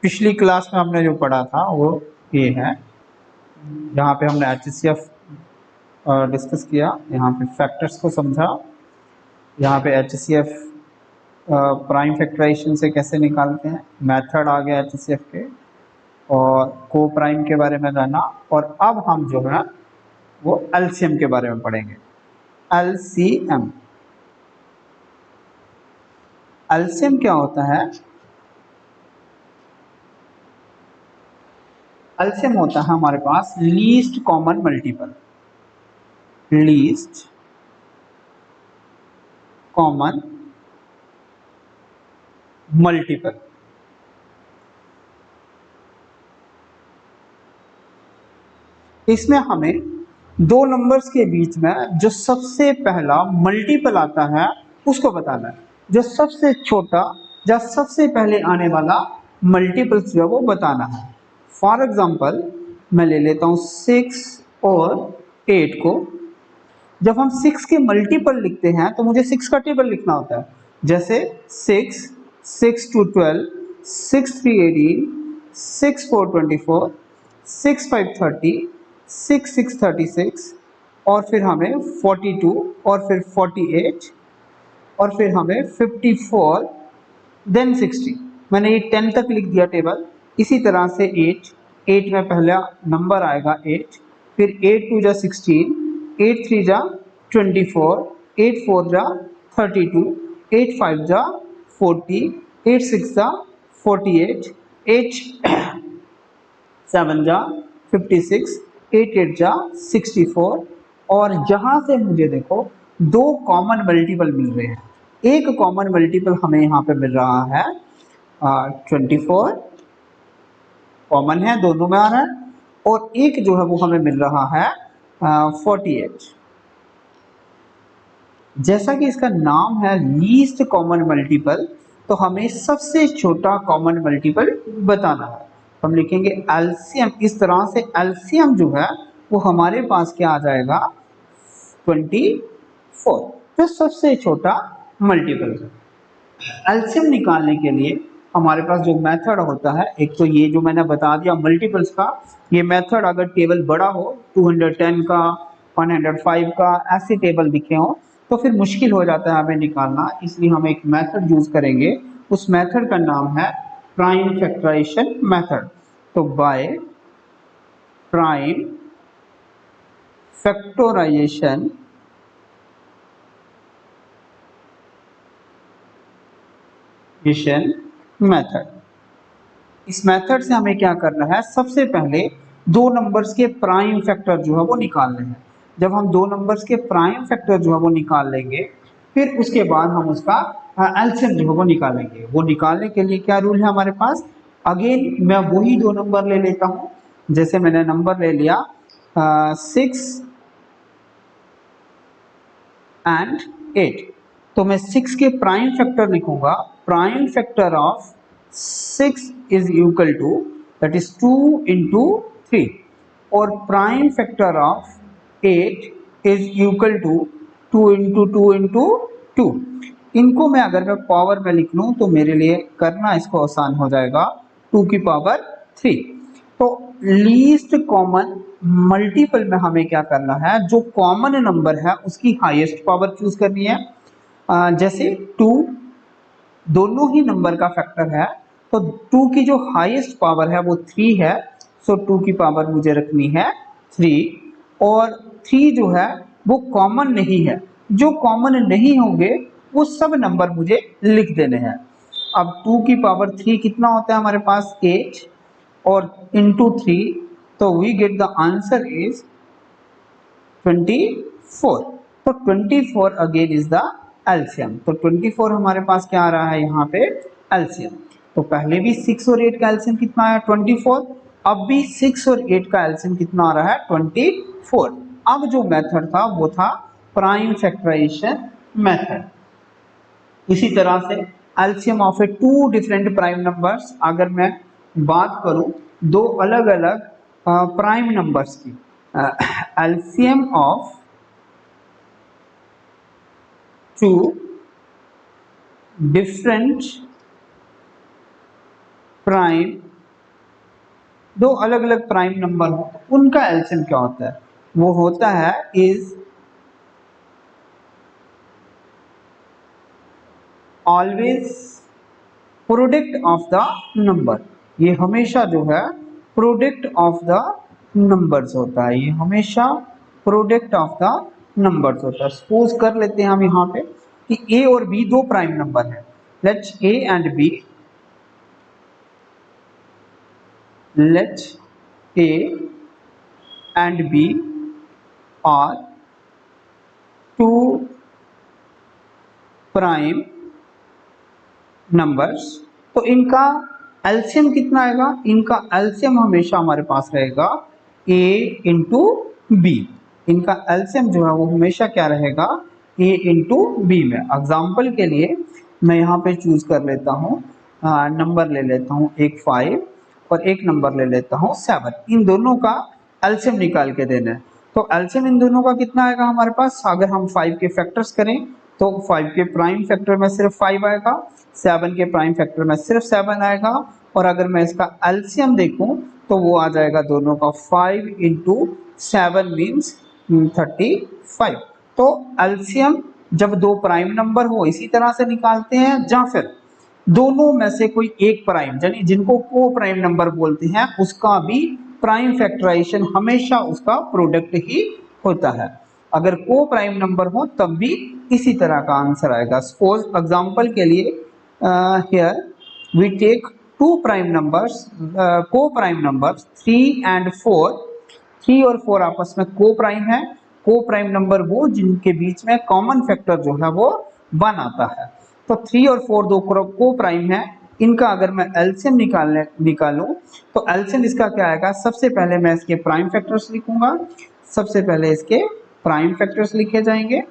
पिछली क्लास में हमने जो पढ़ा था वो ये है। यहाँ पे हमने HCF डिस्कस किया, यहाँ पे फैक्टर्स को समझा, यहाँ पे HCF प्राइम फैक्टराइजेशन से कैसे निकालते हैं, मेथड आ गया HCF के, और को प्राइम के बारे में जाना। और अब हम जो है वो LCM के बारे में पढ़ेंगे। LCM क्या होता है? LCM होता है हमारे पास least common multiple, least common multiple. इसमें हमें दो नंबर्स के बीच में जो सबसे पहला मल्टीपल आता है उसको बताना है, जो सबसे छोटा या सबसे पहले आने वाला मल्टीपल जो है वो बताना है। फॉर एग्जांपल मैं ले लेता हूँ 6 और 8 को। जब हम 6 के मल्टीपल लिखते हैं तो मुझे 6 का टेबल लिखना होता है, जैसे 6, 6 2 12, 6 3 18, 6 4 24, 6 5 30, 6 6 36, और फिर हमें 42, और फिर 48, और फिर हमें 54, देन 60। मैंने ये 10 तक लिख दिया टेबल। इसी तरह से 8 में पहला नंबर आएगा 8, फिर 8 2 जा 16, 8 3 जा 24, 8 4 जा 32, 8 5 जा 40, 8 6 जा 48, 8 7 जा 56, 8 8 जा 64। और यहाँ से मुझे देखो दो कॉमन मल्टीपल मिल रहे हैं। एक कॉमन मल्टीपल हमें यहाँ पे मिल रहा है 24, कॉमन है, दोनों में आ रहा है, और एक जो है वो हमें मिल रहा है 48। जैसा कि इसका नाम है लीस्ट कॉमन मल्टीपल, तो हमें सबसे छोटा कॉमन मल्टीपल बताना है। हम लिखेंगे एलसीएम। इस तरह से एलसीएम जो है वो हमारे पास क्या आ जाएगा 24, जो सबसे छोटा मल्टीपल है। एलसीएम निकालने के लिए हमारे पास जो मेथड होता है, एक तो ये जो मैंने बता दिया मल्टीपल्स का, ये मेथड अगर टेबल बड़ा हो 210 का, 105 का, ऐसे टेबल दिखे हो तो फिर मुश्किल हो जाता है हमें निकालना, इसलिए हम एक मेथड यूज करेंगे। उस मेथड का नाम है प्राइम फैक्टराइजेशन मेथड। तो बाय प्राइम फैक्टराइजेशन मेथड, इस मेथड से हमें क्या करना है, सबसे पहले दो नंबर्स के प्राइम फैक्टर जो है वो निकालने हैं। जब हम दो नंबर्स के प्राइम फैक्टर जो है वो निकाल लेंगे, फिर उसके बाद हम उसका एलसीएम जो है वो निकालेंगे। वो निकालने के लिए क्या रूल है हमारे पास, अगेन मैं वही दो नंबर ले लेता हूँ। जैसे मैंने नंबर ले लिया 6 एंड 8, तो मैं 6 के प्राइम फैक्टर लिखूंगा। Prime factor of 6 is equal to, that is 2 into 3, और prime factor of 8 is equal to 2 into 2 into 2। इनको मैं अगर मैं पावर में लिख लूँ तो मेरे लिए करना इसको आसान हो जाएगा, 2 की पावर 3। तो लीस्ट कॉमन मल्टीपल में हमें क्या करना है, जो कॉमन नंबर है उसकी हाईएस्ट पावर चूज करनी है। जैसे 2 दोनों ही नंबर का फैक्टर है, तो 2 की जो हाईएस्ट पावर है वो 3 है, सो 2 की पावर मुझे रखनी है 3। और 3 जो है वो कॉमन नहीं है, जो कॉमन नहीं होंगे वो सब नंबर मुझे लिख देने हैं। अब 2 की पावर 3 कितना होता है हमारे पास 8, और इंटू 3, तो we get the answer is 24। तो 24 अगेन इज द एलसीएम। तो 24 हमारे पास क्या आ रहा है यहाँ पे एलसीएम। तो पहले भी 6 और 8 का एलसीएम कितना आया 24, अब भी 6 और 8 का एलसीएम कितना आ रहा है 24। अब जो मेथड था वो था प्राइम फैक्टराइजेशन मेथड। इसी तरह से LCM of a two different prime numbers, अगर मैं बात करूं दो अलग अलग प्राइम नंबर्स की, LCM of two different prime दो अलग अलग प्राइम नंबर हो तो उनका एलसीएम क्या होता है, वो होता है is always product of the number. ये हमेशा जो है प्रोडक्ट ऑफ द नंबर्स होता है, ये हमेशा प्रोडक्ट ऑफ द नंबर्स होता है। सपोज कर लेते हैं हम यहाँ पे कि ए और बी दो प्राइम नंबर है। Let's A and B, let A and B are two prime numbers। तो इनका एलसीएम कितना आएगा, इनका एलसीएम हमेशा हमारे पास रहेगा A इंटू बी। इनका एलसीएम जो है वो हमेशा क्या रहेगा, A इंटू बी में। एग्जाम्पल के लिए मैं यहाँ पे चूज कर लेता हूँ, नंबर ले लेता हूँ एक 5 और एक नंबर ले लेता हूँ 7। इन दोनों का एलसीएम निकाल के देना है। तो एलसीएम इन दोनों का कितना आएगा हमारे पास, अगर हम 5 के फैक्टर्स करें तो 5 के प्राइम फैक्टर में सिर्फ 5 आएगा, 7 के प्राइम फैक्टर में सिर्फ 7 आएगा। और अगर मैं इसका एलसीएम देखूं तो वो आ जाएगा दोनों का 5 इंटू 7 मीन्स 35। तो एलसीएम जब दो प्राइम नंबर हो इसी तरह से निकालते हैं, या फिर दोनों में से कोई एक प्राइम, यानी जिनको को प्राइम नंबर बोलते हैं, उसका भी प्राइम फैक्टराइजेशन हमेशा उसका प्रोडक्ट ही होता है। अगर को प्राइम नंबर हो तब भी इसी तरह का आंसर आएगा। सपोज एग्जांपल के लिए here we take two prime numbers, को प्राइम नंबर्स 3 एंड 4। 3 और 4 आपस में को प्राइम है। को प्राइम नंबर वो जिनके बीच में कॉमन फैक्टर जो है वो 1 आता है। तो 3 और 4 दो को प्राइम है, इनका अगर मैं एलसीएम निकालूं तो एलसीएम इसका क्या आएगा, सबसे पहले मैं इसके प्राइम फैक्टर्स लिखूंगा। सबसे पहले इसके प्राइम फैक्टर्स लिखे जाएंगे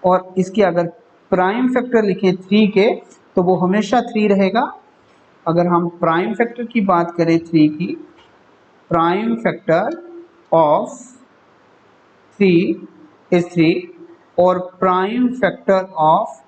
और इसके अगर प्राइम फैक्टर लिखें 3 के तो वो हमेशा 3 रहेगा। अगर हम प्राइम फैक्टर की बात करें 3 की, प्राइम फैक्टर ऑफ 3 इज 3 और प्राइम फैक्टर ऑफ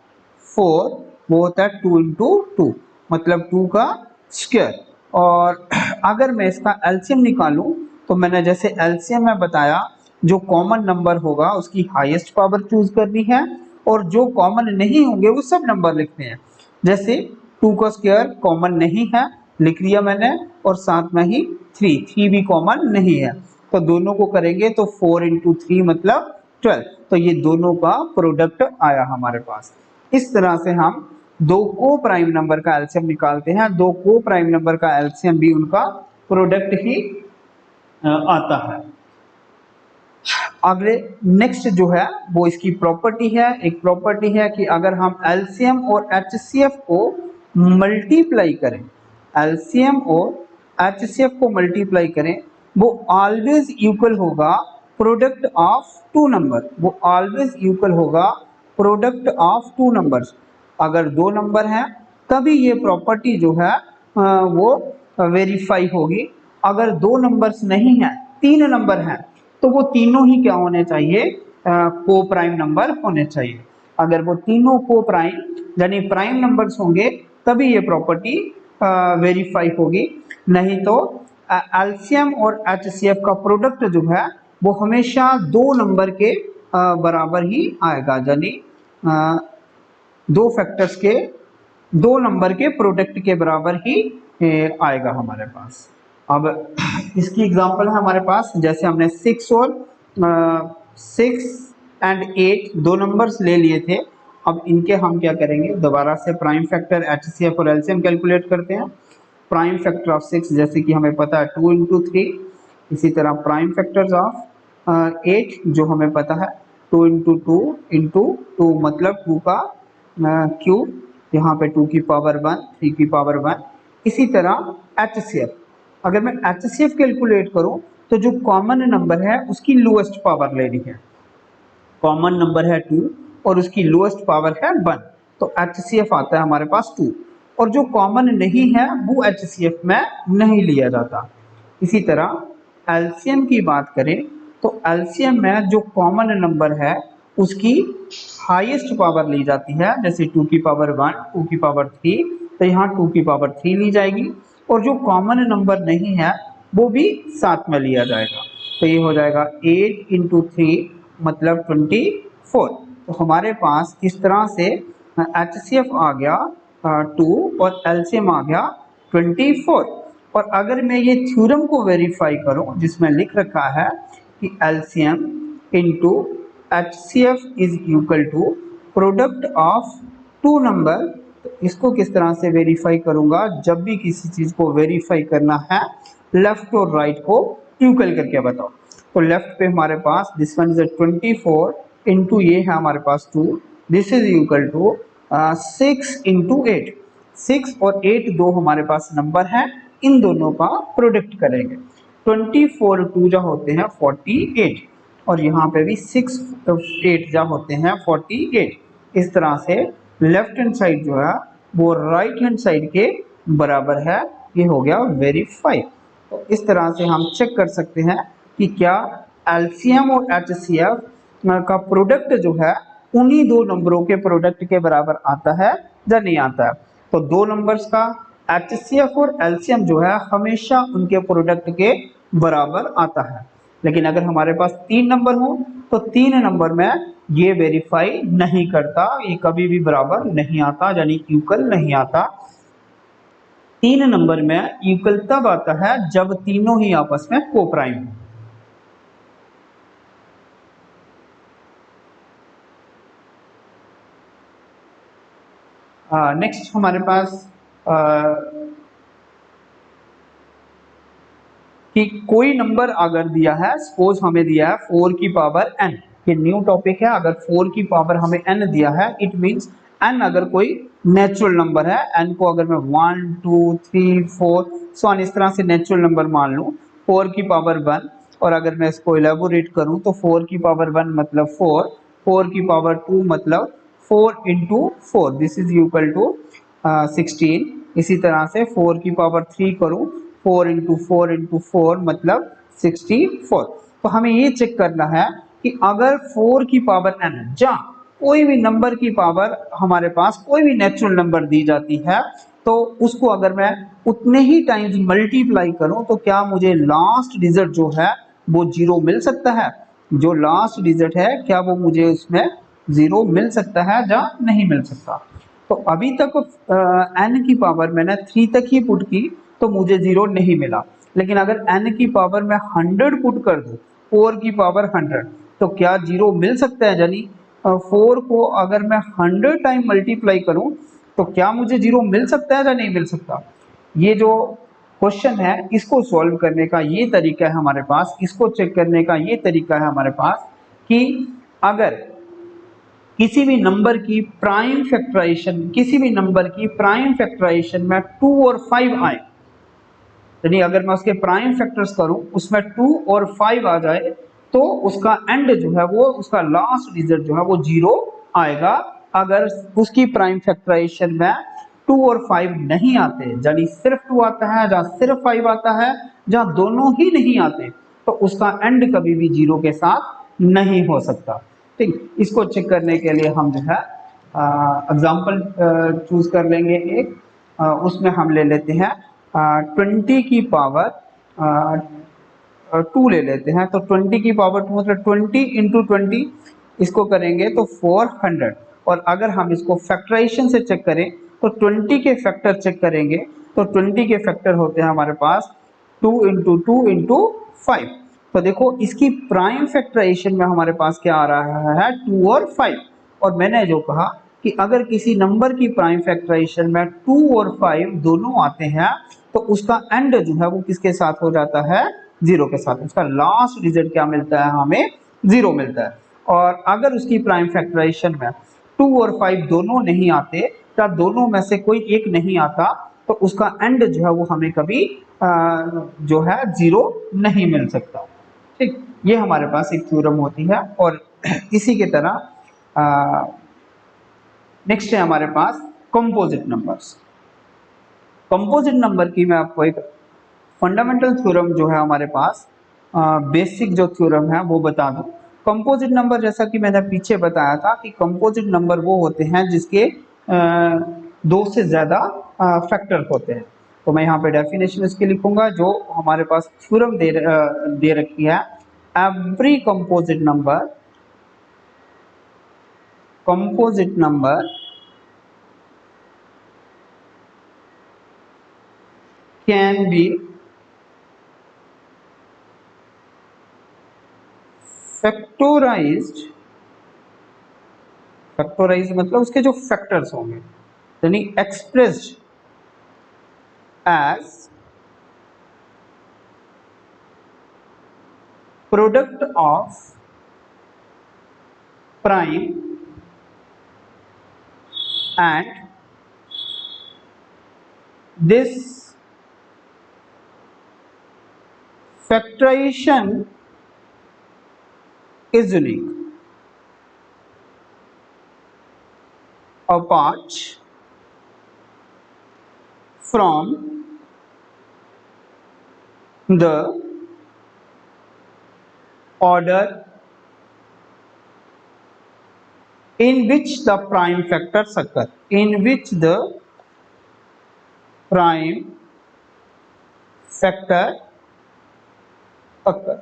4 वो होता है 2 इंटू 2, मतलब 2 का स्क्वायर। और अगर मैं इसका एलसीएम निकालूं तो मैंने जैसे एलसीएम में बताया, जो कॉमन नंबर होगा उसकी हाईएस्ट पावर चूज करनी है और जो कॉमन नहीं होंगे वो सब नंबर लिखते हैं। जैसे 2 का स्क्वायर कॉमन नहीं है, लिख लिया मैंने, और साथ में ही 3 भी कॉमन नहीं है, तो दोनों को करेंगे तो 4 इंटू 3 मतलब 12। तो ये दोनों का प्रोडक्ट आया हमारे पास। इस तरह से हम दो को प्राइम नंबर का एलसीएम निकालते हैं। दो को प्राइम नंबर का एलसीएम भी उनका प्रोडक्ट ही आता है। अगले नेक्स्ट जो है वो इसकी प्रॉपर्टी है। एक प्रॉपर्टी है कि अगर हम एलसीएम और एचसीएफ को मल्टीप्लाई करें, एलसीएम और एचसीएफ को मल्टीप्लाई करें, वो ऑलवेज इक्वल होगा प्रोडक्ट ऑफ टू नंबर। वो ऑलवेज इक्वल होगा प्रोडक्ट ऑफ टू नंबर्स। अगर दो नंबर हैं तभी ये प्रॉपर्टी जो है वो वेरीफाई होगी। अगर दो नंबर्स नहीं हैं, तीन नंबर हैं, तो वो तीनों ही क्या होने चाहिए, को प्राइम नंबर होने चाहिए। अगर वो तीनों को प्राइम यानी प्राइम नंबर्स होंगे तभी ये प्रॉपर्टी वेरीफाई होगी, नहीं तो एलसीएम और एचसीएफ का प्रोडक्ट जो है वो हमेशा दो नंबर के बराबर ही आएगा, यानी दो फैक्टर्स के दो नंबर के प्रोडक्ट के बराबर ही आएगा हमारे पास। अब इसकी एग्जांपल है हमारे पास, जैसे हमने 6 और 6 एंड 8 दो नंबर्स ले लिए थे। अब इनके हम क्या करेंगे, दोबारा से प्राइम फैक्टर एचसीएफ और एलसीएम कैलकुलेट करते हैं। प्राइम फैक्टर ऑफ 6 जैसे कि हमें पता है 2 इंटू 3, इसी तरह प्राइम फैक्टर्स ऑफ 8 जो हमें पता है 2 इंटू 2 इंटू 2 मतलब 2 का क्यूब, यहाँ पे 2 की पावर 1, 3 की पावर 1। इसी तरह एचसीएफ, अगर मैं एचसीएफ कैलकुलेट करूं तो जो कॉमन नंबर है उसकी लोएस्ट पावर लेनी है। कॉमन नंबर है 2 और उसकी लोएस्ट पावर है 1, तो एचसीएफ आता है हमारे पास 2। और जो कॉमन नहीं है वो एचसीएफ में नहीं लिया जाता। इसी तरह एलसीएम की बात करें तो एलसीएम में जो कॉमन नंबर है उसकी हाईएस्ट पावर ली जाती है। जैसे 2 की पावर 1, 2 की पावर 3, तो यहाँ 2 की पावर 3 ली जाएगी। और जो कॉमन नंबर नहीं है वो भी साथ में लिया जाएगा। तो ये हो जाएगा 8 इंटू 3 मतलब 24। तो हमारे पास इस तरह से HCF आ गया 2 और LCM आ गया 24। और अगर मैं ये थ्योरम को वेरीफाई करूं जिसमें लिख रखा है कि LCM into HCF is equal to product of two number, तो इसको किस तरह से वेरीफाई करूंगा? जब भी किसी चीज को वेरीफाई करना है लेफ्ट और राइट को इक्वल करके बताओ। तो लेफ्ट पे हमारे पास दिस वन इज 24 इंटू ये है हमारे पास 2, this is equal to 6 into 8। 6 और 8 दो हमारे पास नंबर है, इन दोनों का प्रोडक्ट करेंगे। 24 टू जा होते हैं 48 और यहाँ पे भी 6 8 जा होते हैं 48। इस तरह से लेफ्ट हैंड साइड जो है वो राइट हैंड साइड के बराबर है। ये हो गया वेरीफाई। तो इस तरह से हम चेक कर सकते हैं कि क्या LCM और HCF का प्रोडक्ट जो है उन्हीं दो नंबरों के प्रोडक्ट के बराबर आता है या नहीं आता है। तो दो नंबर्स का HCF और LCM जो है हमेशा उनके प्रोडक्ट के बराबर आता है। लेकिन अगर हमारे पास 3 नंबर हो तो 3 नंबर में ये वेरीफाई नहीं करता, ये कभी भी बराबर नहीं आता, यानी इक्वल नहीं आता। 3 नंबर में इक्वल तब आता है जब तीनों ही आपस में कोप्राइम हो। नेक्स्ट हमारे पास कि कोई नंबर अगर दिया है, सपोज हमें दिया है 4 की पावर n, ये न्यू टॉपिक है। अगर 4 की पावर हमें n दिया है, इट मींस n अगर कोई नेचुरल नंबर है, n को अगर मैं 1 2 3 4 सो ऑन इस तरह से नेचुरल नंबर मान लूँ, 4 की पावर 1, और अगर मैं इसको इलेबोरेट करूँ तो 4 की पावर 1 मतलब 4, 4 की पावर 2 मतलब 4 into 4, this is equal to 16। इसी तरह से 4 की पावर 3 करूँ, 4 इंटू 4 इंटू 4 मतलब 64। तो हमें ये चेक करना है कि अगर 4 की पावर n जहाँ कोई भी नंबर की पावर हमारे पास कोई भी नेचुरल नंबर दी जाती है, तो उसको अगर मैं उतने ही टाइम्स मल्टीप्लाई करूं तो क्या मुझे लास्ट डिजिट जो है वो 0 मिल सकता है? जो लास्ट डिजिट है क्या वो मुझे उसमें 0 मिल सकता है या नहीं मिल सकता? तो अभी तक n की पावर मैंने 3 तक ही पुट की तो मुझे 0 नहीं मिला। लेकिन अगर n की पावर मैं 100 पुट कर दूं, 4 की पावर 100, तो क्या 0 मिल सकता है? यानी 4 को अगर मैं 100 टाइम मल्टीप्लाई करूं तो क्या मुझे 0 मिल सकता है या नहीं मिल सकता? ये जो क्वेश्चन है इसको सॉल्व करने का ये तरीका है हमारे पास, इसको चेक करने का ये तरीका है हमारे पास कि अगर किसी भी नंबर की प्राइम फैक्टराइजेशन, किसी भी नंबर की प्राइम फैक्टराइजेशन में 2 और 5 आए, यानी अगर मैं उसके प्राइम फैक्टर्स करूं उसमें 2 और 5 आ जाए, तो उसका एंड जो है वो, उसका लास्ट डिजिट जो है वो 0 आएगा। अगर उसकी प्राइम फैक्टराइजेशन में 2 और 5 नहीं आते, यानी सिर्फ 2 आता है या सिर्फ 5 आता है, जहां दोनों ही नहीं आते, तो उसका एंड कभी भी 0 के साथ नहीं हो सकता। ठीक, इसको चेक करने के लिए हम जो है एग्जाम्पल चूज कर लेंगे एक, उसमें हम ले लेते हैं 20 की पावर 2 ले लेते हैं। तो 20 की पावर 2 मतलब 20 इंटू 20, इसको करेंगे तो 400। और अगर हम इसको फैक्टराइजेशन से चेक करें तो 20 के फैक्टर चेक करेंगे तो 20 के फैक्टर होते हैं हमारे पास 2 इंटू 2 इंटू 5। तो देखो इसकी प्राइम फैक्टराइजेशन में हमारे पास क्या आ रहा है, 2 और 5। और मैंने जो कहा कि अगर किसी नंबर की प्राइम फैक्टराइजेशन में 2 और 5 दोनों आते हैं तो उसका एंड जो है वो किसके साथ हो जाता है, 0 के साथ। उसका लास्ट डिजिट क्या मिलता है, हमें 0 मिलता है। और अगर उसकी प्राइम फैक्टराइजेशन में 2 और 5 दोनों नहीं आते या दोनों में से कोई एक नहीं आता, तो उसका एंड जो है वो हमें कभी जो है 0 नहीं मिल सकता। ठीक, ये हमारे पास एक थ्योरम होती है। और इसी की तरह नेक्स्ट है हमारे पास कंपोजिट नंबर्स। कंपोजिट नंबर की मैं आपको एक फंडामेंटल थ्योरम जो है हमारे पास, बेसिक जो थ्योरम है वो बता दूं। कंपोजिट नंबर जैसा कि मैंने पीछे बताया था कि कंपोजिट नंबर वो होते हैं जिसके दो से ज़्यादा फैक्टर होते हैं। तो मैं यहाँ पे डेफिनेशन इसकी लिखूंगा जो हमारे पास थ्योरम दे रखी है। Every composite number can be factorized, factorize मतलब उसके जो फैक्टर्स होंगे, यानी expressed as product of prime and this factorization is unique apart from the order in which the prime factors occur, in which the prime factor occur।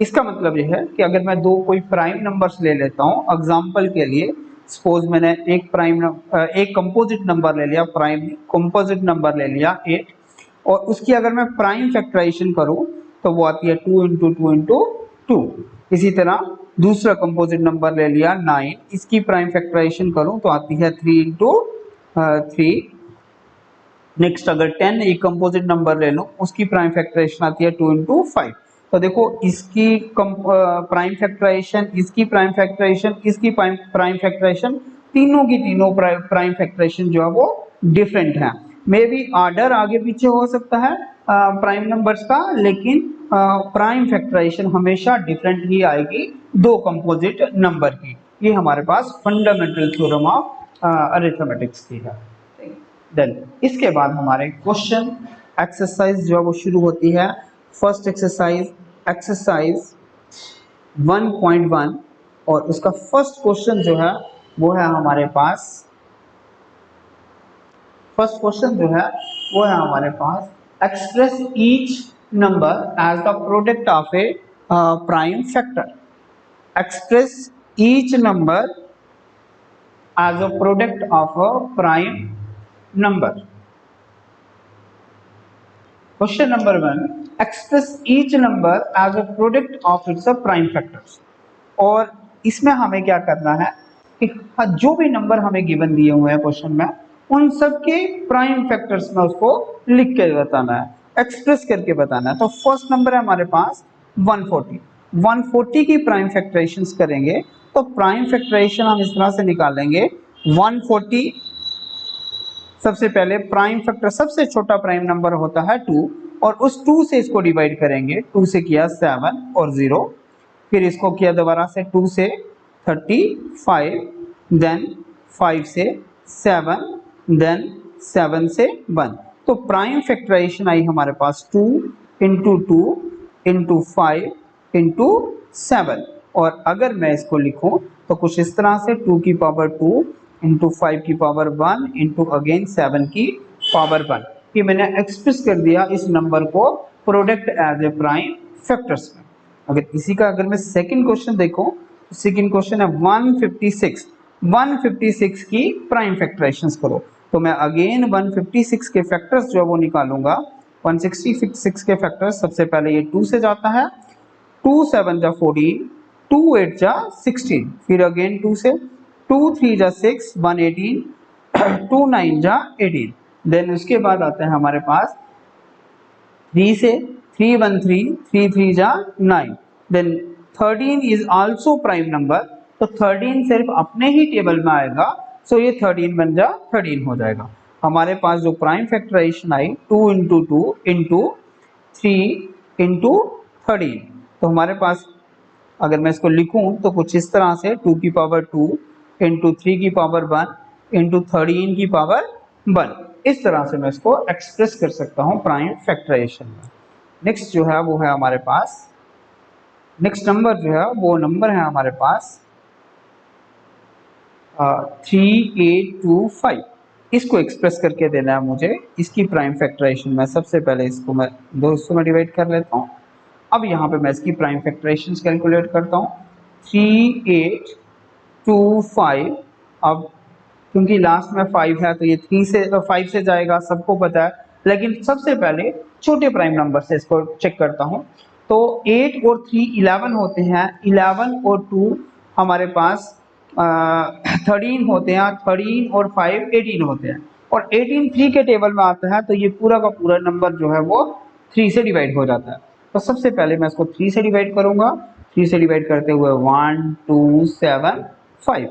इसका मतलब यह है कि अगर मैं दो कोई प्राइम नंबर्स ले लेता हूं, एग्जांपल के लिए सपोज मैंने एक कंपोजिट नंबर ले लिया, प्राइम कंपोजिट नंबर ले लिया 8, और उसकी अगर मैं प्राइम फैक्टराइजेशन करूं तो वो आती है 2 इंटू 2 इंटू 2। इसी तरह दूसरा कंपोजिट नंबर ले लिया 9, इसकी प्राइम फैक्टराइजेशन करूं तो आती है 3 इंटू 3। नेक्स्ट अगर 10 एक कंपोजिट नंबर ले लो, उसकी प्राइम फैक्टराइजेशन आती है 2 इंटू 5। तो देखो इसकी प्राइम फैक्टराइजेशन, इसकी प्राइम फैक्टराइजेशन, इसकी प्राइम फैक्टराइजेशन, तीनों की तीनों प्राइम फैक्टराइजेशन जो है वो डिफरेंट है। मे बी ऑर्डर आगे पीछे हो सकता है प्राइम नंबर्स का, लेकिन प्राइम फैक्टराइजेशन हमेशा डिफरेंट ही आएगी दो कंपोजिट नंबर की। ये हमारे पास फंडामेंटल थ्योरम ऑफ अरिथमेटिक्स की है। देन इसके बाद हमारे क्वेश्चन एक्सरसाइज जो है वो शुरू होती है। फर्स्ट एक्सरसाइज 1.1 और उसका फर्स्ट क्वेश्चन जो है वो है हमारे पास, फर्स्ट क्वेश्चन जो है वो है हमारे पास express each number as the product of a prime factor. Express each number as a product of a prime number। Question number 1, express each number as a product of its prime factors। और इसमें हमें क्या करना है कि जो भी number हमें गिवन दिए हुए हैं क्वेश्चन में, उन सब के प्राइम फैक्टर्स में उसको लिख के बताना है, एक्सप्रेस करके बताना है। तो फर्स्ट नंबर है हमारे पास 140। 140 की प्राइम फैक्टराइजेशन करेंगे तो प्राइम फैक्टराइजेशन हम इस तरह से निकालेंगे। 140 सबसे पहले प्राइम फैक्टर, सबसे छोटा प्राइम नंबर होता है 2, और उस 2 से इसको डिवाइड करेंगे। 2 से किया 7 और 0, फिर इसको किया दोबारा से 2 से 35, देन 5 से 7, देन 7 से 1। तो प्राइम फैक्टराइजेशन आई हमारे पास 2 इंटू 2 इंटू 5 इंटू 7। और अगर मैं इसको लिखूं तो कुछ इस तरह से 2 की पावर 2 इंटू 5 की पावर 1 इंटू अगेन 7 की पावर 1। ये मैंने एक्सप्रेस कर दिया इस नंबर को product as a prime factors में। अगर मैं सेकंड क्वेश्चन देखूं तो सेकंड क्वेश्चन है 156। 156 की प्राइम फैक्टराइजेशन करो, तो मैं अगेन 156 के फैक्टर्स जो है वो निकालूंगा। 166 के फैक्टर्स सबसे पहले ये 2 से जाता है, 2 7 जा 14, 2 8 जा 16, फिर अगेन 2 से, 2 3 जा 6, 118, 2 9 जा 18। देन उसके बाद आता है हमारे पास 3 से, 3 1 3, 3 3 जा 9। Then 13 is also prime number, तो 13 सिर्फ अपने ही टेबल में आएगा, सो ये 13 बन जा 13 हो जाएगा। हमारे पास जो प्राइम फैक्टराइजेशन आई 2 इंटू 2 इंटू 3 इंटू 13, तो हमारे पास अगर मैं इसको लिखूं तो कुछ इस तरह से 2 की पावर 2 इंटू 3 की पावर 1 इंटू 13 की पावर 1, इस तरह से मैं इसको एक्सप्रेस कर सकता हूं प्राइम फैक्टराइजेशन में। नेक्स्ट जो है वो है हमारे पास, नेक्स्ट नंबर जो है वो नंबर है हमारे पास 3825। इसको एक्सप्रेस करके देना है मुझे, इसकी प्राइम फैक्टराइजेशन। मैं सबसे पहले इसको मैं 2 हिस्सों में डिवाइड कर लेता हूँ। अब यहाँ पे मैं इसकी प्राइम फैक्टराइजेशन कैलकुलेट करता हूँ। 3 8 2 5। अब क्योंकि लास्ट में 5 है तो ये 5 से जाएगा, सबको पता है। लेकिन सबसे पहले छोटे प्राइम नंबर से इसको चेक करता हूँ। तो 8 और 3 11 होते हैं, 11 और 2 हमारे पास 13 होते हैं, 13 और 5 18 होते हैं। और 18 3 के टेबल में आता है, तो ये पूरा का पूरा नंबर जो है वो 3 से डिवाइड हो जाता है। तो सबसे पहले मैं इसको 3 से डिवाइड करूंगा। 3 से डिवाइड करते हुए 1 2 7 5।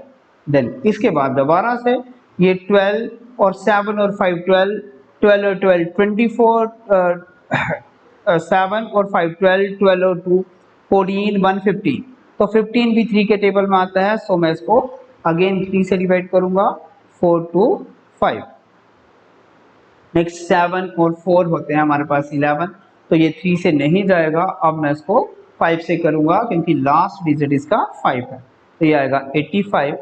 देन इसके बाद दोबारा से ये 12 और 7 और 5 12, 12 और 12 24, 7 और 5 12, 12 और 2 14, 1 15। तो 15 भी 3 के टेबल में आता है, सो मैं इसको अगेन 3 से डिवाइड करूंगा। 4 2 5। नेक्स्ट 7 और 4 होते हैं हमारे पास 11, तो ये 3 से नहीं जाएगा। अब मैं इसको 5 से करूंगा क्योंकि लास्ट डिजिट इसका 5 है, तो ये आएगा 85।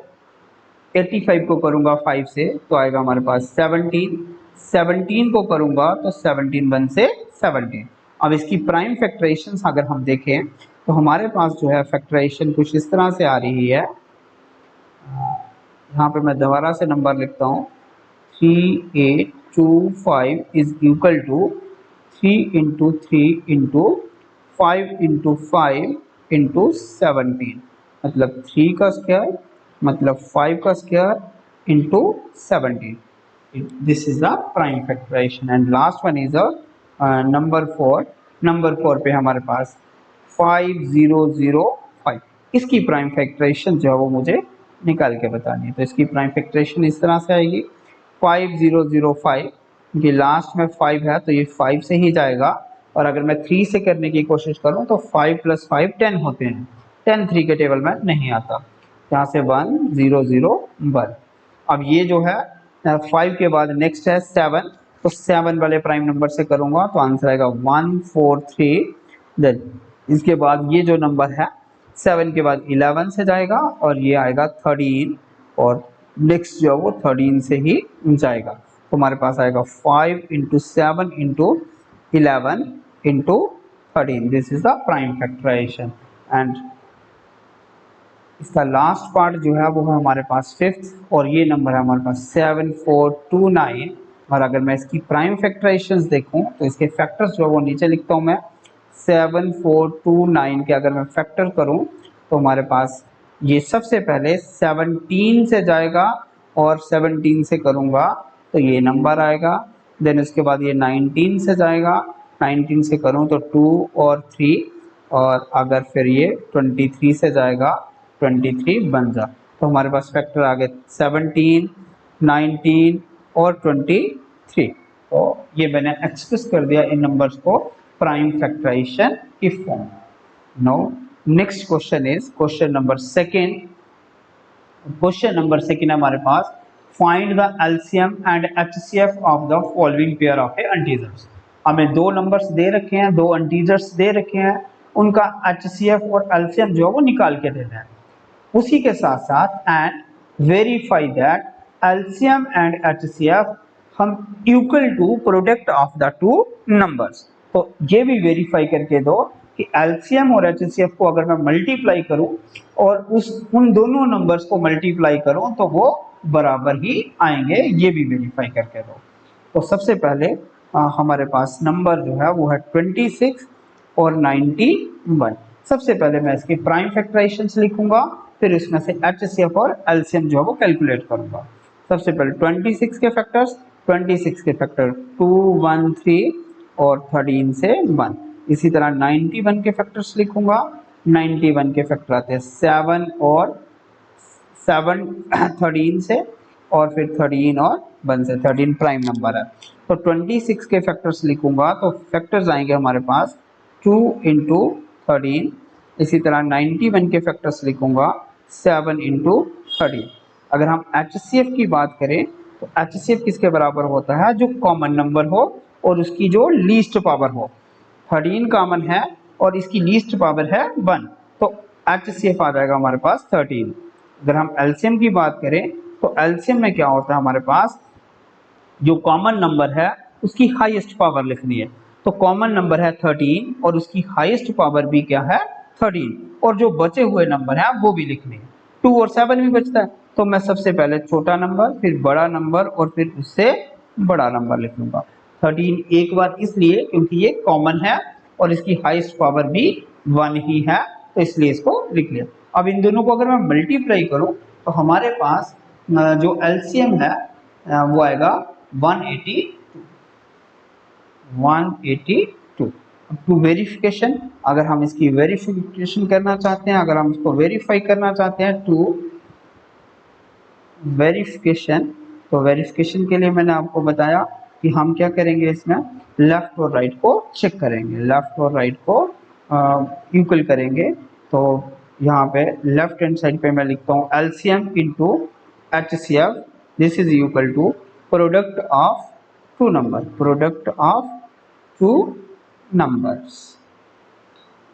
85 को करूंगा 5 से तो आएगा हमारे पास 17। 17 को करूंगा तो 17 1 से 17। अब इसकी प्राइम फैक्टराइजेशन अगर हम देखें तो हमारे पास जो है फैक्टराइजेशन कुछ इस तरह से आ रही है। यहाँ पे मैं दोबारा से नंबर लिखता हूँ। 3825 is equal to 3 into 3 into 5 into 5 into 17, मतलब 3 का स्क्वायर मतलब 5 का square into 17। This is the prime factorization. And last one is number 4। Number 4 पे हमारे पास 5005। इसकी प्राइम फैक्टराइजेशन जो है वो मुझे निकाल के बतानी है। तो इसकी प्राइम फैक्टराइजेशन इस तरह से आएगी। 5005 ये लास्ट में 5 है तो ये 5 से ही जाएगा। और अगर मैं 3 से करने की कोशिश करूं तो 5 + 5 10 होते हैं, 10 3 के टेबल में नहीं आता। यहाँ से 1 0 0 1। अब ये जो है 5 के बाद नेक्स्ट है 7, तो 7 वाले प्राइम नंबर से करूंगा तो आंसर आएगा 143। देन इसके बाद ये जो नंबर है 7 के बाद 11 से जाएगा और ये आएगा 13, और नेक्स्ट जो है वो 13 से ही जाएगा। तो हमारे पास आएगा 5 into 7 into 11 into 13। This is the prime factorization. And इसका लास्ट पार्ट जो है वो है हमारे पास 5th, और ये नंबर है हमारे पास 7429। और अगर मैं इसकी प्राइम फैक्टराइजेशन देखूं तो इसके फैक्टर्स जो है वो नीचे लिखता हूं मैं। 7429 के अगर मैं फैक्टर करूं तो हमारे पास ये सबसे पहले 17 से जाएगा और 17 से करूंगा तो ये नंबर आएगा। देन उसके बाद ये 19 से जाएगा, 19 से करूं तो 2 और 3, और अगर फिर ये 23 से जाएगा 23 बन जा। तो हमारे पास फैक्टर आ गए 17, 19 और 23। तो ये मैंने एक्सप्रेस कर दिया इन नंबर्स को प्राइम फैक्टराइजेशन की form. Now next question is question number second. Question number second हमारे पास find the LCM and HCF of the following pair of integers. हमें दो नंबर्स दे रखे हैं, दो इंटीजर्स दे रखे हैं, उनका एचसीएफ और एलसीएम जो है वो निकाल के देना है। उसी के साथ साथ and verify that LCM and HCF हम equal to product of the two numbers. तो ये भी वेरीफाई करके दो कि एलसीएम और एचसीएफ को अगर मैं मल्टीप्लाई करूं और उन दोनों नंबर्स को मल्टीप्लाई करूं तो वो बराबर ही आएंगे, ये भी वेरीफाई करके दो। तो सबसे पहले हमारे पास नंबर जो है वो है 26 और 91। सबसे पहले मैं इसकी प्राइम फैक्टराइजेशन लिखूंगा, फिर इसमें से एचसीएफ और एलसीएम जो है वो कैलकुलेट करूंगा। सबसे पहले 26 के फैक्टर्स, 26 के फैक्टर 2 1 3 और 13 से 1। इसी तरह 91 के फैक्टर्स लिखूंगा। 91 के फैक्टर आते हैं 7 और 7 13 से, और फिर 13 और 1 से। 13 प्राइम नंबर है। तो 26 के फैक्टर्स लिखूंगा तो फैक्टर्स आएंगे हमारे पास 2 इंटू 13। इसी तरह 91 के फैक्टर्स लिखूंगा 7 इंटू 13। अगर हम एचसीएफ की बात करें तो एचसीएफ किसके बराबर होता है? जो कॉमन नंबर हो और उसकी जो लीस्ट पावर हो। 13 कॉमन है और इसकी लीस्ट पावर है 1, तो एचसीएफ आ जाएगा हमारे पास 13। अगर हम एलसीएम की बात करें तो एलसीएम में क्या होता है हमारे पास जो कॉमन नंबर है उसकी हाईएस्ट पावर लिखनी है। तो कॉमन नंबर है 13 और उसकी हाईएस्ट पावर भी क्या है 13, और जो बचे हुए नंबर हैं वो भी लिखने हैं। 2 और 7 भी बचता है, तो मैं सबसे पहले छोटा नंबर, फिर बड़ा नंबर और फिर उससे बड़ा नंबर लिख लूंगा। 13 एक बार इसलिए क्योंकि ये कॉमन है और इसकी हाईएस्ट पावर भी 1 ही है, तो इसलिए इसको लिख लिया। अब इन दोनों को अगर मैं मल्टीप्लाई करूं तो हमारे पास जो एलसीएम है वो आएगा 182। अब टू वेरिफिकेशन, अगर हम इसकी वेरिफिकेशन करना चाहते हैं, अगर हम इसको वेरीफाई करना चाहते हैं टू वेरिफिकेशन, तो वेरिफिकेशन के लिए मैंने आपको बताया कि हम क्या करेंगे, इसमें लेफ्ट और राइट को चेक करेंगे, लेफ्ट और राइट को इक्वल करेंगे। तो यहाँ पे लेफ्ट हैंड साइड पे मैं लिखता हूँ LCM into HCF, this is equal to product of two number, product of two numbers.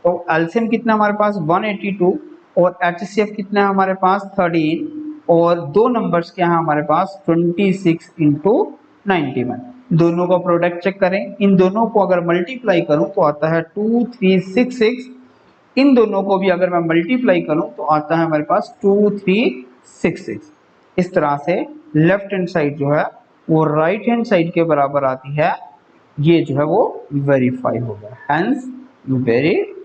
तो एलसीएम कितना हमारे पास 182 और एचसीएफ कितना है हमारे पास 13, और दो नंबर्स क्या है हमारे पास 26 इंटू 91। दोनों का प्रोडक्ट चेक करें, इन दोनों को अगर मल्टीप्लाई करूं तो आता है 2366, इन दोनों को भी अगर मैं मल्टीप्लाई करूं तो आता है हमारे पास 2366। इस तरह से लेफ्ट हैंड साइड जो है वो राइट हैंड साइड के बराबर आती है, ये जो है वो वेरीफाई होगा, हेंस वेरी।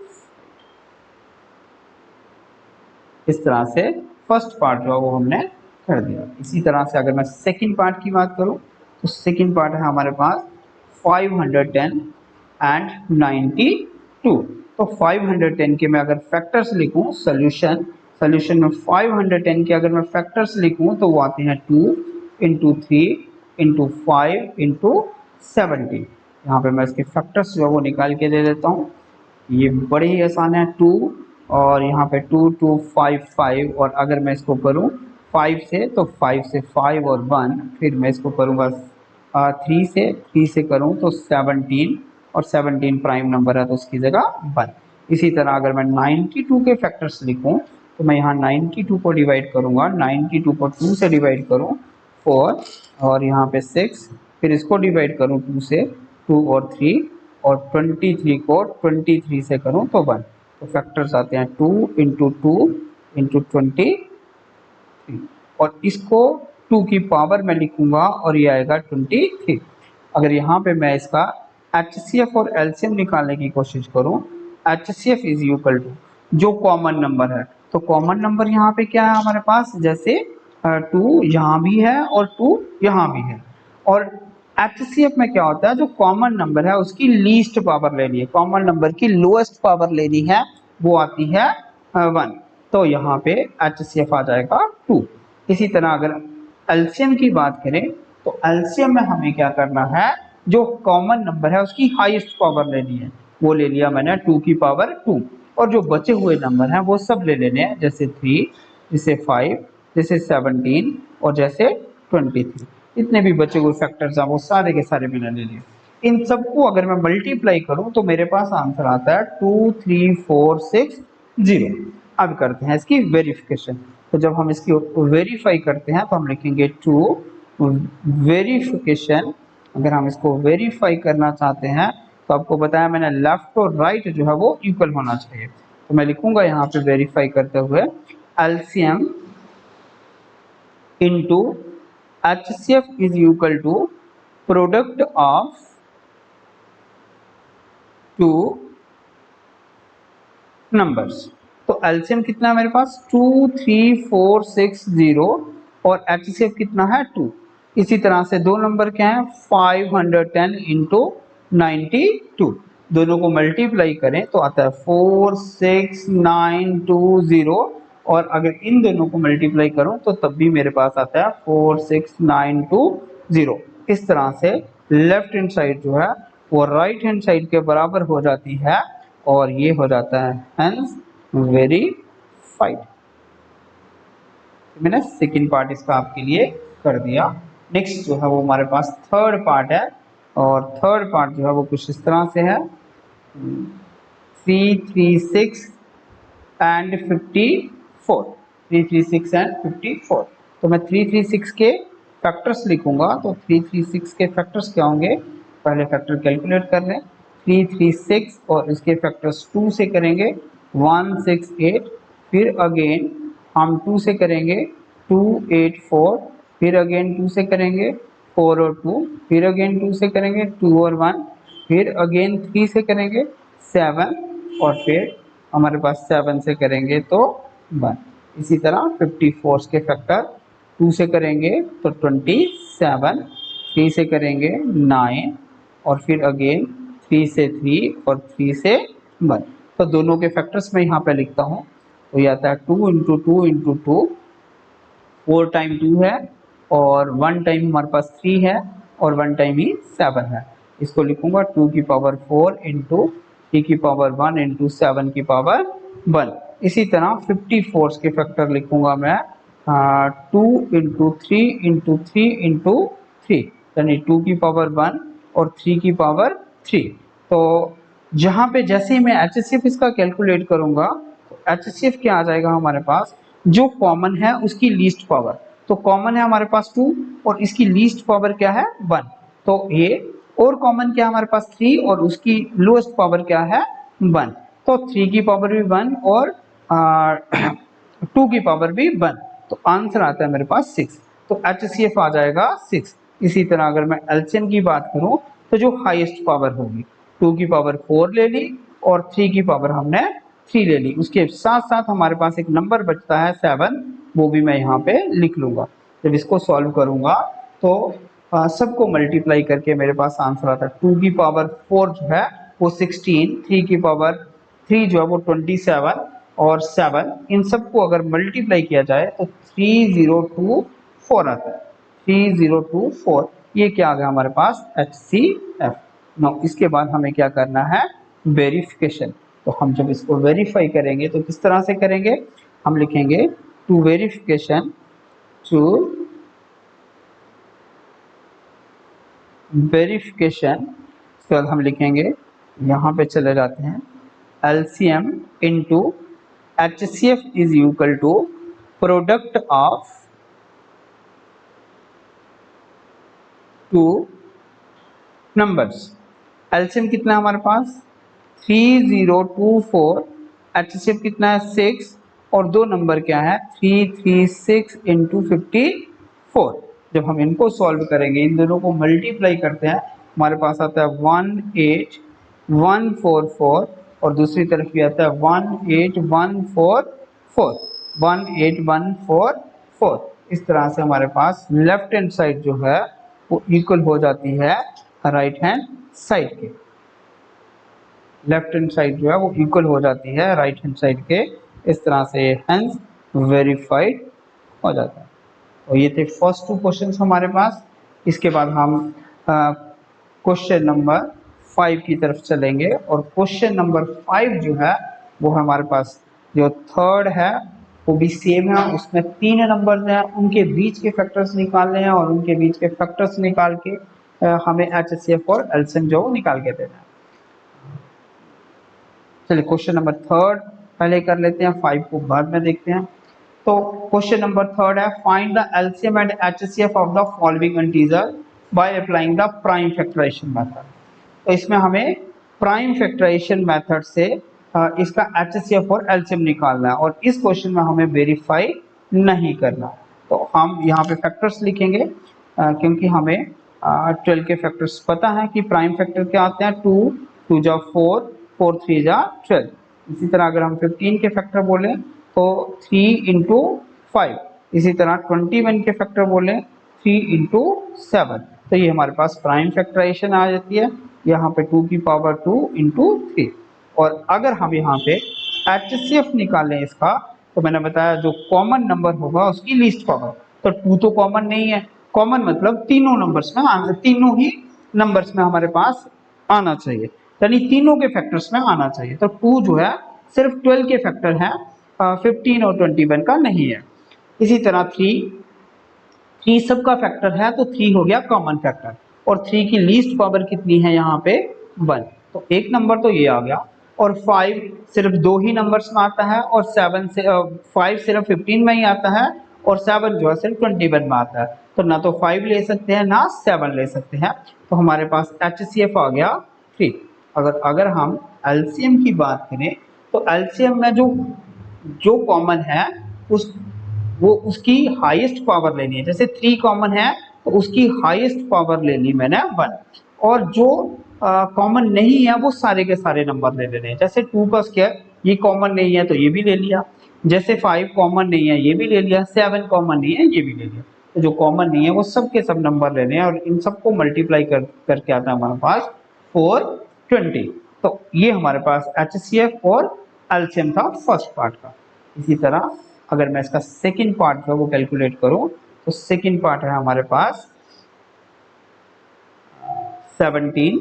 इस तरह से फर्स्ट पार्ट जो है वो हमने कर दिया। इसी तरह से अगर मैं सेकंड पार्ट की बात करूं तो सेकंड पार्ट है हमारे पास 510 एंड 92। तो 510 के मैं अगर फैक्टर्स लिखूं, सोल्यूशन में 510 के अगर मैं फैक्टर्स लिखूं तो वो आते हैं 2 इंटू 3 इंटू 5 इंटू 17। यहाँ पे मैं इसके फैक्टर्स जो है वो निकाल के दे देता हूँ, ये बड़े ही आसान है। 2 और यहाँ पे 2 2 5 5, और अगर मैं इसको करूँ 5 से तो 5 से 5 और 1, फिर मैं इसको करूँगा 3 से करूँ तो 17, और 17 प्राइम नंबर है तो उसकी जगह 1। इसी तरह अगर मैं 92 के फैक्टर्स लिखूँ तो मैं यहाँ 92 को डिवाइड करूँगा, 92 को 2 से डिवाइड करूँ 4, और यहाँ पे 6, फिर इसको डिवाइड करूँ 2 से 2 और 3, और 23 को 23 से करूँ तो 1। तो फैक्टर्स आते हैं 2 इंटू 2 इंटू 23, और इसको 2 की पावर में लिखूंगा और ये आएगा 23। अगर यहाँ पे मैं इसका एचसीएफ और एलसीएम निकालने की कोशिश करूँ, एचसीएफ इज इक्वल टू जो कॉमन नंबर है, तो कॉमन नंबर यहाँ पे क्या है हमारे पास, जैसे 2 यहाँ भी है और 2 यहाँ भी है, और एचसीएफ में क्या होता है, जो कॉमन नंबर है उसकी लीस्ट पावर लेनी है, कॉमन नंबर की लोएस्ट पावर लेनी है, वो आती है 1। तो यहाँ पे एचसीएफ आ जाएगा 2। इसी तरह अगर एलसीएम की बात करें तो एलसीएम में हमें क्या करना है, जो कॉमन नंबर है उसकी हाईएस्ट पावर लेनी है, वो ले लिया मैंने 2 की पावर 2, और जो बचे हुए नंबर हैं वो सब ले लेने हैं, जैसे 3, जैसे 5, जैसे 17 और जैसे 23। इतने भी बचे हुए फैक्टर्स हैं वो सारे के सारे मैंने ले लिए। इन सबको अगर मैं मल्टीप्लाई करूं तो मेरे पास आंसर आता है 23460। अब करते हैं इसकी वेरिफिकेशन। तो जब हम इसकी वेरीफाई करते हैं तो हम लिखेंगे टू वेरिफिकेशन। अगर हम इसको वेरीफाई करना चाहते हैं तो आपको बताया मैंने लेफ्ट और राइट जो है वो इक्वल होना चाहिए। तो मैं लिखूंगा यहाँ पे वेरीफाई करते हुए LCM into HCF is equal to product of two numbers। तो एलसीएम कितना है मेरे पास 23460 और HCF कितना है 2। इसी तरह से दो नंबर क्या है 510 इंटू 92, दोनों को मल्टीप्लाई करें तो आता है 46920, और अगर इन दोनों को मल्टीप्लाई करूं तो तब भी मेरे पास आता है 46920। इस तरह से लेफ्ट हैंड साइड जो है वो राइट हैंड साइड के बराबर हो जाती है, और ये हो जाता है हेंस वेरीफाइड। मैंने सेकंड पार्ट इसका आपके लिए कर दिया। नेक्स्ट जो है वो हमारे पास थर्ड पार्ट है, और थर्ड पार्ट जो है वो कुछ इस तरह से है 336 एंड 54, 336 एंड 54। तो मैं 336 के फैक्टर्स लिखूंगा तो 336 के फैक्टर्स क्या होंगे, पहले फैक्टर कैलकुलेट कर लें। 336 और इसके फैक्टर्स 2 से करेंगे 168, फिर अगेन हम 2 से करेंगे 284, फिर अगेन 2 से करेंगे 4 और 2, फिर अगेन 2 से करेंगे 2 और 1, फिर अगेन 3 से करेंगे 7 और फिर हमारे पास 7 से करेंगे तो 1। इसी तरह 54 के फैक्टर 2 से करेंगे तो 27, 3 से करेंगे 9 और फिर अगेन 3 से 3 और 3 से 1। तो दोनों के फैक्टर्स मैं यहाँ पे लिखता हूँ, तो ये आता है 2 इंटू 2 इंटू 2, 4 टाइम 2 है और 1 टाइम हमारे पास 3 है और 1 टाइम ही 7 है। इसको लिखूंगा 2 की पावर 4 इंटू 3 की पावर 1 इंटू 7 की पावर 1। इसी तरह 54 के फैक्टर लिखूंगा मैं 2 इंटू 3 इंटू 3 इंटू 3, यानी 2 की पावर 1 और 3 की पावर 3। तो जहाँ पे जैसे ही मैं HCF इसका कैलकुलेट करूंगा तो HCF क्या आ जाएगा हमारे पास, जो कॉमन है उसकी लीस्ट पावर। तो कॉमन है हमारे पास 2 और इसकी लीस्ट पावर क्या है 1, तो ये और कॉमन क्या है हमारे पास 3 और उसकी लोएस्ट पावर क्या है 1, तो 3 की पावर भी 1 और 2 की पावर भी 1, तो आंसर आता है मेरे पास 6। तो HCF आ जाएगा 6। इसी तरह अगर मैं LCM की बात करूं तो जो हाईएस्ट पावर होगी 2 की पावर 4 ले ली और 3 की पावर हमने 3 ले ली, उसके साथ साथ हमारे पास एक नंबर बचता है 7, वो भी मैं यहाँ पे लिख लूंगा। जब इसको सॉल्व करूंगा तो सबको मल्टीप्लाई करके मेरे पास आंसर आता है 2 की पावर 4 जो है वो 16, 3 की पावर 3 जो है वो 27 और 7, इन सबको अगर मल्टीप्लाई किया जाए तो 3024 आता है। 3024 ये क्या आ गया हमारे पास HCF। नो इसके बाद हमें क्या करना है, वेरिफिकेशन। तो हम जब इसको वेरीफाई करेंगे तो किस तरह से करेंगे, हम लिखेंगे टू वेरिफिकेशन, टू वेरिफिकेशन। उसके बाद हम लिखेंगे, यहाँ पे चले जाते हैं, LCM into HCF is equal to product of two numbers. LCM कितना है हमारे पास 3024, HCF कितना है 6 और दो नंबर क्या है 336 इंटू 54। जब हम इनको सॉल्व करेंगे, इन दोनों को मल्टीप्लाई करते हैं, हमारे पास आता है 18144 और दूसरी तरफ भी आता है 18144, 18144। इस तरह से हमारे पास लेफ्ट हैंड साइड जो है वो इक्वल हो जाती है राइट हैंड साइड के। लेफ्ट हैंड साइड जो है वो इक्वल हो जाती है राइट हैंड साइड के। इस तरह से हेंस वेरीफाइड हो जाता है। और ये थे फर्स्ट 2 क्वेश्चन हमारे पास। इसके बाद हम क्वेश्चन नंबर 5 की तरफ चलेंगे और क्वेश्चन नंबर 5 जो है वो हमारे पास जो थर्ड है वो भी सेम है, उसमें 3 नंबर्स हैं, उनके बीच के फैक्टर्स निकालने हैं और उनके बीच के फैक्टर्स निकाल के हमें HCF और LCM जो निकाल के देना है। चलिए क्वेश्चन नंबर थर्ड पहले कर लेते हैं, 5 को बाद में देखते हैं। तो क्वेश्चन नंबर थर्ड है, find the LCM and HCF of the following integer by applying the prime factorization method. तो इसमें हमें प्राइम फैक्टराइजेशन मेथड से इसका HCF और LCM निकालना है और इस क्वेश्चन में हमें वेरीफाई नहीं करना। तो हम यहाँ पे फैक्टर्स लिखेंगे क्योंकि हमें 12 के फैक्टर्स पता है कि प्राइम फैक्टर क्या आते हैं 2 2 जा 4 4 3 जा 12। इसी तरह अगर हम 15 के फैक्टर बोलें तो 3 इंटू 5, इसी तरह 21 के फैक्टर बोलें 3 इंटू 7। तो ये हमारे पास प्राइम फैक्टराइजेशन आ जाती है, यहाँ पे 2 की पावर 2 इंटू 3। और अगर हम यहाँ पे HCF निकालें इसका, तो मैंने बताया जो कॉमन नंबर होगा उसकी लीस्ट पावर। तो 2 तो कॉमन नहीं है, कॉमन मतलब तीनों नंबर्स में तीनों ही नंबर्स में हमारे पास आना चाहिए, यानी तीनों के फैक्टर्स में आना चाहिए। तो 2 जो है सिर्फ 12 के फैक्टर है, 15 और 21 का नहीं है। इसी तरह 3 सबका फैक्टर है तो 3 हो गया कॉमन फैक्टर और 3 की लीस्ट पावर कितनी है यहाँ पे 1, तो एक नंबर तो ये आ गया। और 5 सिर्फ 2 ही नंबर्स में आता है और 5 सिर्फ 15 में ही आता है और 7 जो है सिर्फ 21 में आता है। तो ना तो 5 ले सकते हैं ना 7 ले सकते हैं, तो हमारे पास HCF आ गया 3। अगर हम एलसीएम की बात करें तो एलसीएम में जो जो कॉमन है उसकी हाईएस्ट पावर लेनी है। जैसे 3 कॉमन है तो उसकी हाईएस्ट पावर ले ली मैंने 1, और जो कॉमन नहीं है वो सारे के सारे नंबर ले लेने हैं। जैसे 2 का स्क्वायर ये कॉमन नहीं है तो ये भी ले लिया, जैसे 5 कॉमन नहीं है ये भी ले लिया, 7 कॉमन नहीं है ये भी ले लिया। तो जो कॉमन नहीं है वो सब के सब नंबर लेने हैं और इन सबको मल्टीप्लाई करके आता है हमारे पास 420। तो ये हमारे पास HCF और एलसीएम था फर्स्ट पार्ट का। इसी तरह अगर मैं इसका सेकंड पार्ट जो है वो कैलकुलेट करूं तो सेकंड पार्ट है हमारे पास 17,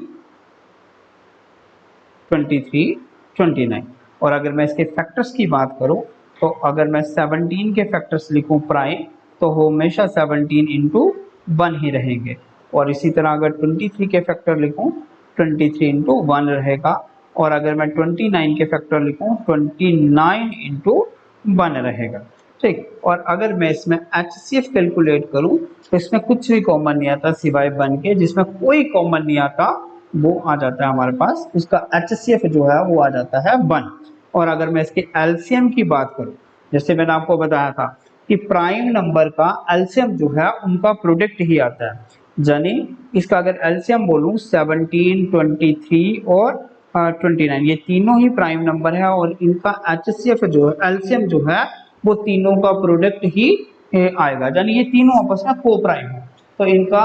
23, 29। और अगर मैं इसके फैक्टर्स की बात करूं तो अगर मैं 17 के फैक्टर्स लिखूं प्राइम तो हमेशा 17 इंटू 1 ही रहेंगे, और इसी तरह अगर 23 के फैक्टर लिखूं 23 इंटू 1 रहेगा, और अगर मैं 29 के फैक्टर लिखूं 29 इंटू 1 रहेगा। ठीक, और अगर मैं इसमें HCF कैलकुलेट करूं तो इसमें कुछ भी कॉमन नहीं आता सिवाय 1 के, जिसमें कोई कॉमन नहीं आता वो आ जाता है हमारे पास, उसका HCF जो है वो आ जाता है 1। और अगर मैं इसके एलसीएम की बात करूं, जैसे मैंने आपको बताया था कि प्राइम नंबर का एलसीएम जो है उनका प्रोडक्ट ही आता है, यानी इसका अगर एलसीएम बोलूं 17, 23 और 29, ये तीनों ही प्राइम नंबर है और इनका HCF जो है एलसीएम जो है वो तीनों का प्रोडक्ट ही आएगा, यानी ये तीनों आपस में को प्राइम है, तो इनका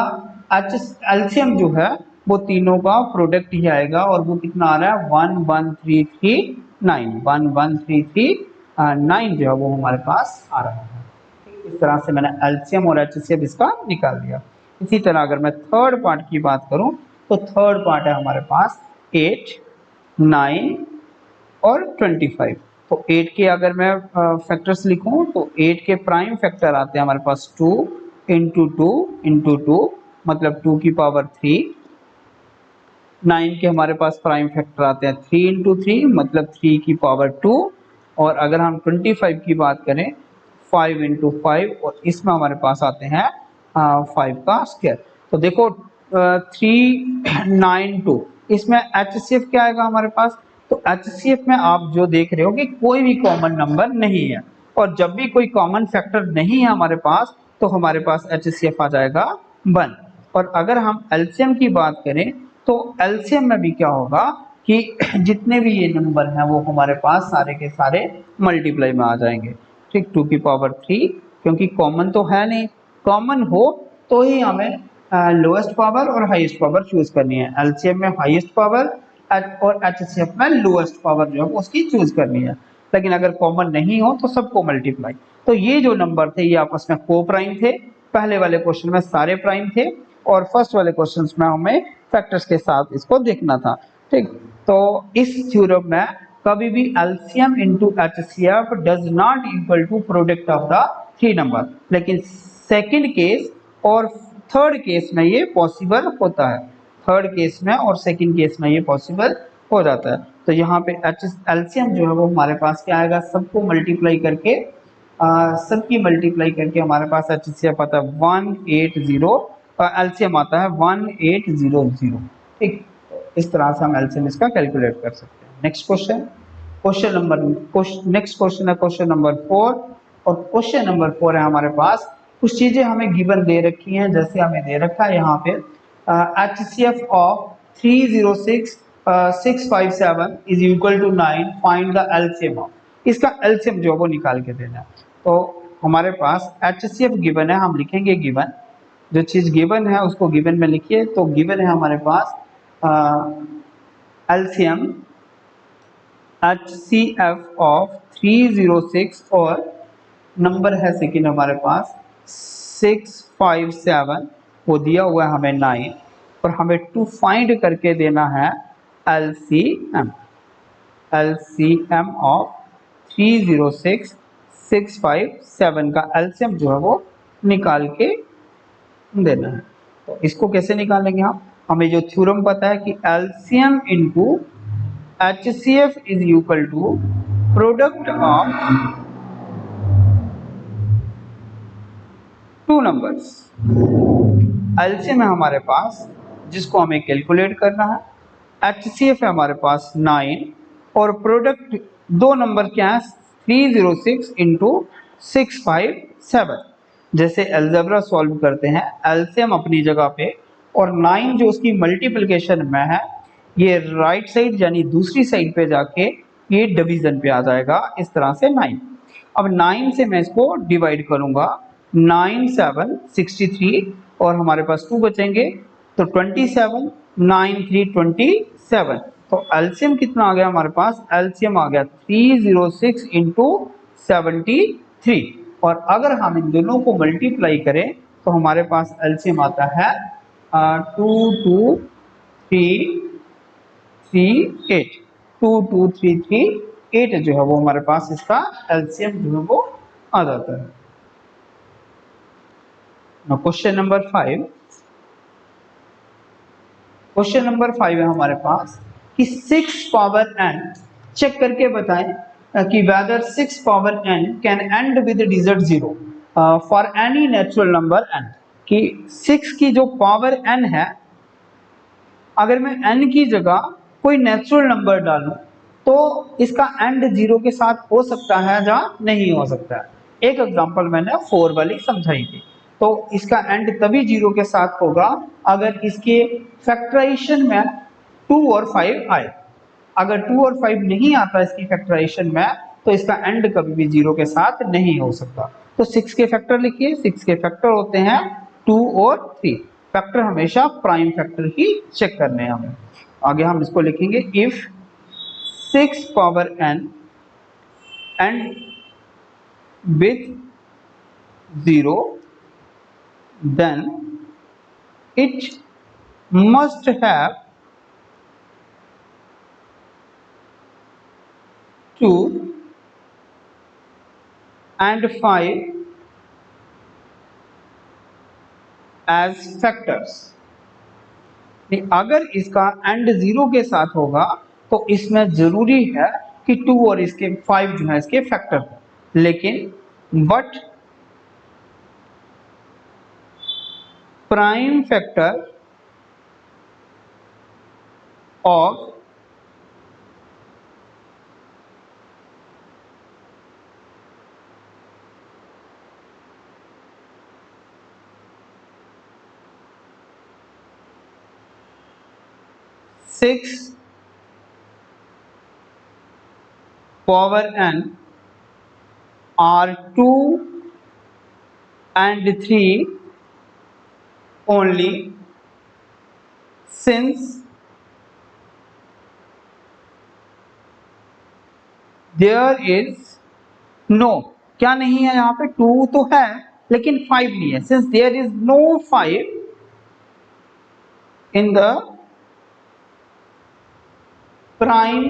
एलसीएम जो है वो तीनों का प्रोडक्ट ही आएगा, और वो कितना आ रहा है 11339, 11339 जो है वो हमारे पास आ रहा है। इस तरह से मैंने एलसीएम और HCF इसका निकाल दिया। इसी तरह अगर मैं थर्ड पार्ट की बात करूं तो थर्ड पार्ट है हमारे पास 8, 9 और 25। तो 8 के अगर मैं फैक्टर्स लिखूं तो 8 के प्राइम फैक्टर आते हैं हमारे पास 2 इंटू 2 इंटू 2 मतलब 2 की पावर 3। 9 के हमारे पास प्राइम फैक्टर आते हैं 3 इंटू 3 मतलब 3 की पावर 2, और अगर हम 25 की बात करें 5 इंटू 5, और इसमें हमारे पास आते हैं 5 का स्क्वायर। तो देखो 392 इसमें HCF क्या आएगा हमारे पास, तो HCF में आप जो देख रहे हो कि कोई भी कॉमन नंबर नहीं है, और जब भी कोई कॉमन फैक्टर नहीं है हमारे पास तो हमारे पास HCF आ जाएगा 1। और अगर हम एलसीएम की बात करें तो एलसीएम में भी क्या होगा कि जितने भी ये नंबर हैं वो हमारे पास सारे के सारे मल्टीप्लाई में आ जाएंगे। ठीक, 2 की पावर 3, क्योंकि कॉमन तो है नहीं, कॉमन हो तो ही हमें लोएस्ट पावर और हाईएस्ट पावर चूज करनी है। एलसीएम में हाईएस्ट पावर और HCF में लोएस्ट पावर जो है उसकी चूज करनी है, लेकिन अगर कॉमन नहीं हो तो सबको मल्टीप्लाई। तो ये जो नंबर थे ये आपस में को प्राइम थे, पहले वाले क्वेश्चन में सारे प्राइम थे और फर्स्ट वाले क्वेश्चन में हमें फैक्टर्स के साथ इसको देखना था। ठीक, तो इस थ्योरम में कभी भी LCM into HCF does not equal to product of the 3 number, लेकिन सेकंड केस और थर्ड केस में ये पॉसिबल होता है, थर्ड केस में और सेकंड केस में ये पॉसिबल हो जाता है। तो यहाँ पे एलसीएम जो है वो हमारे पास क्या आएगा, सबको मल्टीप्लाई करके सबकी मल्टीप्लाई करके हमारे पास HCF आता है 180, एलसीएम आता है 1800। ठीक, इस तरह से हम एलसीएम इसका कैलकुलेट कर सकते हैं। नेक्स्ट क्वेश्चन, नेक्स्ट क्वेश्चन है क्वेश्चन नंबर 4, और क्वेश्चन नंबर 4 है हमारे पास कुछ चीजें हमें गिवन दे रखी हैं, जैसे हमें दे रखा है यहाँ पे HCF of 306657 is equal to 9, find the LCM of, इसका एलसीएम जो है वो निकाल के देना है। तो हमारे पास HCF गिवन है, हम लिखेंगे गिवन, जो चीज गिवन है उसको गिवन में लिखिए। तो गिवन है हमारे पास एलसीएम HCF ऑफ 306 और नंबर है सेकेंड हमारे पास 657, वो दिया हुआ है हमें 9, और हमें टू फाइंड करके देना है LCM ऑफ 306 657 का एलसीएम जो है वो निकाल के देना है। तो इसको कैसे निकालेंगे हम, हमें जो थ्योरम पता है कि LCM into HCF is equal to product of two numbers. LCM है हमारे पास जिसको हमें कैलकुलेट करना है, एचसीएफ है हमारे पास 9 और प्रोडक्ट दो नंबर क्या है 306 इंटू 657। जैसे अलजेब्रा सॉल्व करते हैं एलसीएम अपनी जगह पे और 9 जो उसकी मल्टीप्लिकेशन में है ये राइट साइड यानी दूसरी साइड पे जाके ये डिवीजन पे आ जाएगा, इस तरह से 9। अब 9 से मैं इसको डिवाइड करूंगा, 9 7 63 और हमारे पास 2 बचेंगे तो 27, 9 3 27। तो एलसीएम कितना आ गया हमारे पास, एलसीएम आ गया 306 इंटू 73। और अगर हम इन दोनों को मल्टीप्लाई करें तो हमारे पास एलसीएम आता है 22338। 22338 जो है वो हमारे पास इसका एलसीएम जो है वो आ जाता है। Question number 5। क्वेश्चन नंबर 5 है हमारे पास कि 6 पावर n, चेक करके बताएं कि whether 6 power n can end with digit 0 for any natural number n। कि 6 की जो पावर n है अगर मैं n की जगह कोई नेचुरल नंबर डालूं तो इसका एंड 0 के साथ हो सकता है या नहीं हो सकता है। एक एग्जांपल मैंने 4 वाली समझाई थी। तो इसका एंड तभी 0 के साथ होगा अगर इसके फैक्टराइजेशन में 2 और 5 आए। अगर 2 और 5 नहीं आता इसकी फैक्टराइजेशन में तो इसका एंड कभी भी 0 के साथ नहीं हो सकता। तो 6 के फैक्टर लिखिए, 6 के फैक्टर होते हैं 2 और 3। फैक्टर हमेशा प्राइम फैक्टर ही चेक करने हैं हमें। आगे हम इसको लिखेंगे if 6 power n and with 0 then it must have 2 and 5 as factors। अगर इसका एंड 0 के साथ होगा तो इसमें जरूरी है कि 2 और इसके 5 जो है इसके फैक्टर हो, लेकिन but prime factor of six power n are 2 and 3 only since there is no, क्या नहीं है यहाँ पे 2 तो है लेकिन 5 नहीं है। since there is no 5 in the prime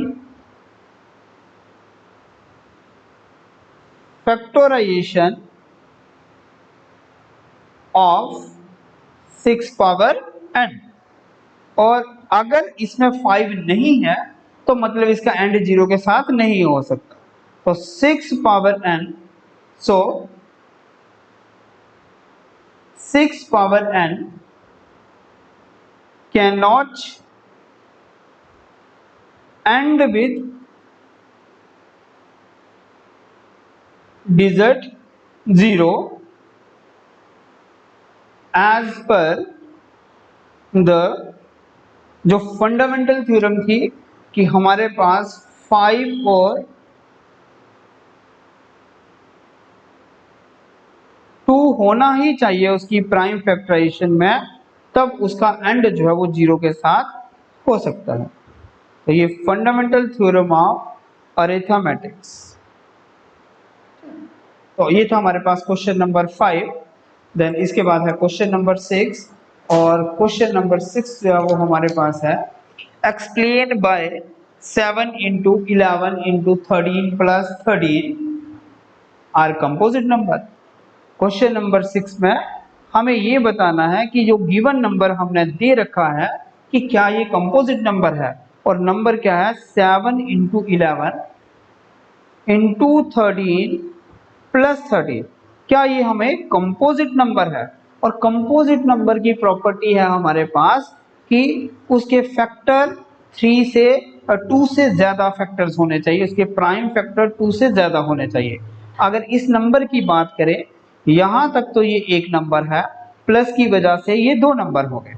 factorization of 6 power n, और अगर इसमें 5 नहीं है तो मतलब इसका एंड 0 के साथ नहीं हो सकता। तो 6 power n, so 6 power n can not end with digit 0 as per the जो फंडामेंटल थ्योरम थी कि हमारे पास 5 और 2 होना ही चाहिए उसकी प्राइम फैक्टराइजेशन में, तब उसका एंड जो है वो 0 के साथ हो सकता है। तो ये फंडामेंटल थ्योरम ऑफ अरिथमेटिक्स। तो ये था हमारे पास क्वेश्चन नंबर 5। देन इसके बाद है क्वेश्चन नंबर 6, और क्वेश्चन नंबर 6 जो है वो हमारे पास है explain by 7 into 11 into 13 plus 13 are composite number. Question number 6 में हमें ये बताना है कि जो गिवन नंबर हमने दे रखा है कि क्या ये कंपोजिट नंबर है, और नंबर क्या है 7 इंटू 11 इंटू 13 प्लस 13। क्या ये हमें कंपोजिट नंबर है, और कंपोजिट नंबर की प्रॉपर्टी है हमारे पास कि उसके फैक्टर 3 से 2 से ज्यादा फैक्टर्स होने चाहिए, उसके प्राइम फैक्टर 2 से ज्यादा होने चाहिए। अगर इस नंबर की बात करें, यहां तक तो ये एक नंबर है, प्लस की वजह से ये 2 नंबर हो गए।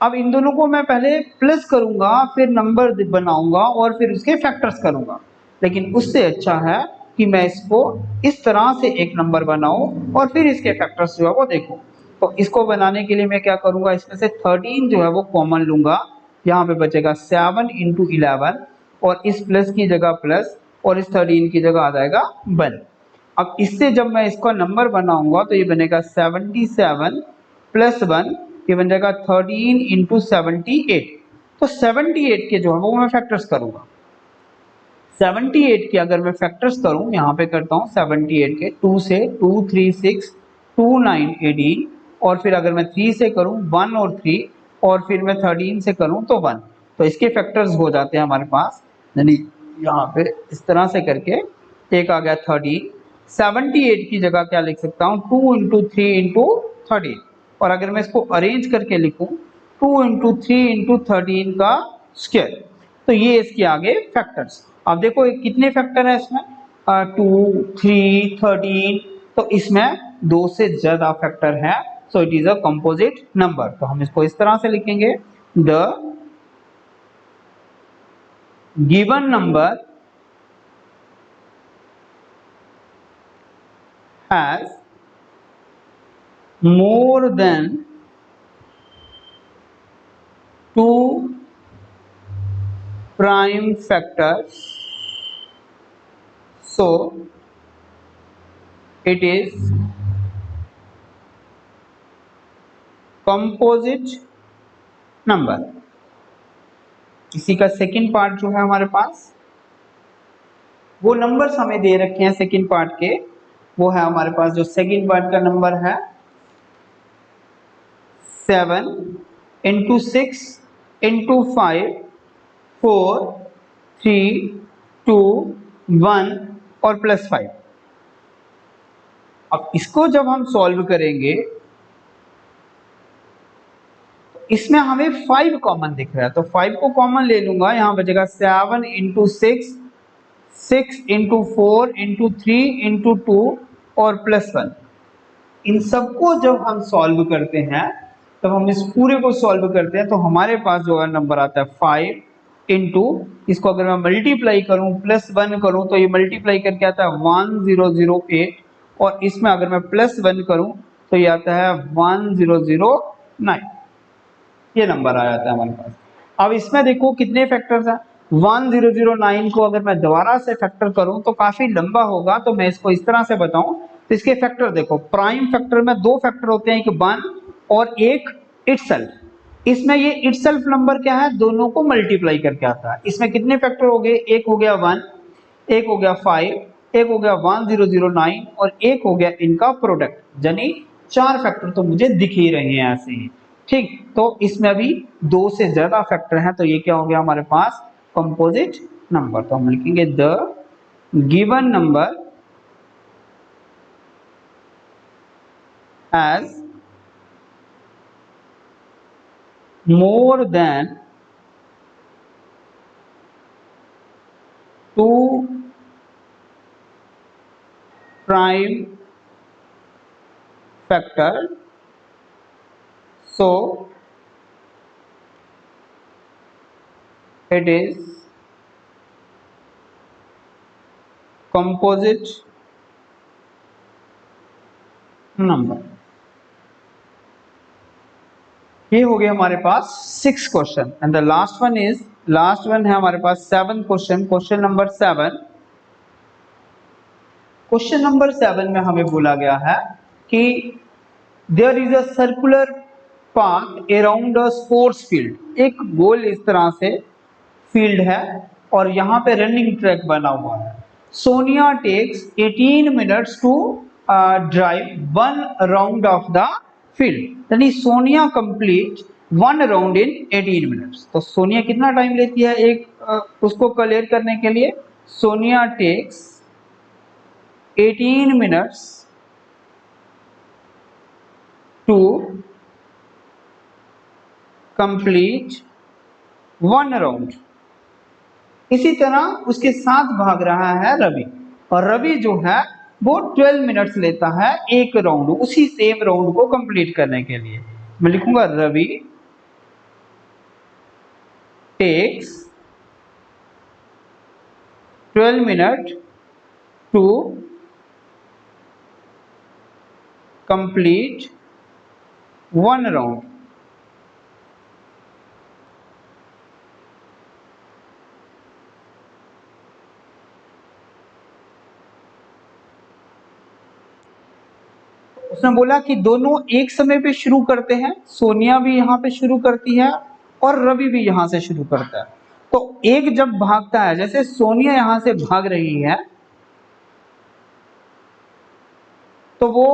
अब इन दोनों को मैं पहले प्लस करूंगा, फिर नंबर बनाऊंगा और फिर उसके फैक्टर्स करूंगा, लेकिन उससे अच्छा है कि मैं इसको इस तरह से एक नंबर बनाऊं और फिर इसके फैक्टर्स जो है वो देखूं। तो इसको बनाने के लिए मैं क्या करूंगा, इसमें से 13 जो है वो कॉमन लूंगा, यहाँ पे बचेगा 7 इंटू 11, और इस प्लस की जगह प्लस और इस 13 की जगह आ जाएगा 1। अब इससे जब मैं इसका नंबर बनाऊंगा तो ये बनेगा 77 प्लस 1, ये बन जाएगा 13 इंटू 78। तो 78 के जो है वो मैं फैक्टर्स करूंगा। 78 के अगर मैं फैक्टर्स करूं, यहाँ पे करता हूँ 78 के 2 से 2 3 6 2 9 18, और फिर अगर मैं 3 से करूं 1 और 3, और फिर मैं 13 से करूं तो 1, तो इसके फैक्टर्स हो जाते हैं हमारे पास। यानी यहाँ पे इस तरह से करके एक आ गया 13, 78 की जगह क्या लिख सकता हूँ 2 इंटू 3 इंटू 13, और अगर मैं इसको अरेंज करके लिखूं 2 इंटू 3 इंटू 13 का स्क्वायर, तो ये इसके आगे फैक्टर्स। अब देखो कितने फैक्टर है इसमें, 2 3 13, तो इसमें 2 से ज्यादा फैक्टर है, so it is a composite number. तो हम इसको इस तरह से लिखेंगे, the given number has more than 2 prime factors, so it is composite number। इसी का सेकंड पार्ट जो है हमारे पास, वो नंबर्स हमें दे रखे हैं सेकंड पार्ट के, वो है हमारे पास जो सेकंड पार्ट का नंबर है 7 इंटू 6 इंटू 5 4 3 2 1 और प्लस 5। अब इसको जब हम सॉल्व करेंगे, इसमें हमें 5 कॉमन दिख रहा है, तो 5 को कॉमन ले लूंगा, यहां बचेगा 7 इंटू 6 6 इंटू 4 इंटू 3 इंटू 2 और प्लस 1। इन सबको जब हम सॉल्व करते हैं, तब हम इस पूरे को सॉल्व करते हैं, तो हमारे पास जो है नंबर आता है 5 इंटू, इसको अगर मैं मल्टीप्लाई करूं प्लस 1 करूं तो ये मल्टीप्लाई करके आता है 1008, और इसमें अगर मैं प्लस 1 करूं तो ये आता है 1009, ये नंबर आ जाता है हमारे पास। अब इसमें देखो कितने फैक्टर्स हैं, 1009 को अगर मैं दोबारा से फैक्टर करूं तो काफी लंबा होगा, तो मैं इसको इस तरह से बताऊं, तो इसके फैक्टर देखो, प्राइम फैक्टर में 2 फैक्टर होते हैं, एक 1 और एक इटसेल्फ। इसमें ये इटसेल्फ नंबर क्या है, दोनों को मल्टीप्लाई करके आता है। इसमें कितने फैक्टर हो गए, एक हो गया 1, एक हो गया 5, एक हो गया 1009 और एक हो गया इनका प्रोडक्ट, यानी 4 फैक्टर तो मुझे दिख ही रहे हैं ऐसे ही। ठीक, तो इसमें अभी 2 से ज्यादा फैक्टर हैं, तो ये क्या हो गया हमारे पास कंपोजिट नंबर। तो हम लिखेंगे the given number has more than 2 prime factor, so it is composite number। ये हो गया हमारे पास 6 question, and the last one है हमारे पास 7 question. Question number 7, question number 7 में हमें बोला गया है कि there is a circular path around a sports field. एक गोल इस तरह से फील्ड है और यहाँ पे रनिंग ट्रैक बना हुआ है। Sonia takes 18 minutes to drive 1 round of the field, यानी Sonia complete 1 round in 18 minutes. तो सोनिया कितना टाइम लेती है एक उसको क्लियर करने के लिए, Sonia takes 18 minutes to complete 1 round. इसी तरह उसके साथ भाग रहा है रवि, और रवि जो है वो 12 मिनट्स लेता है एक राउंड, उसी सेम राउंड को कंप्लीट करने के लिए। मैं लिखूंगा Ravi takes 12 minute to complete 1 round. उसने बोला कि दोनों एक समय पे शुरू करते हैं, सोनिया भी यहाँ पे शुरू करती है और रवि भी यहाँ से शुरू करता है। तो एक जब भागता है, जैसे सोनिया यहाँ से भाग रही है तो वो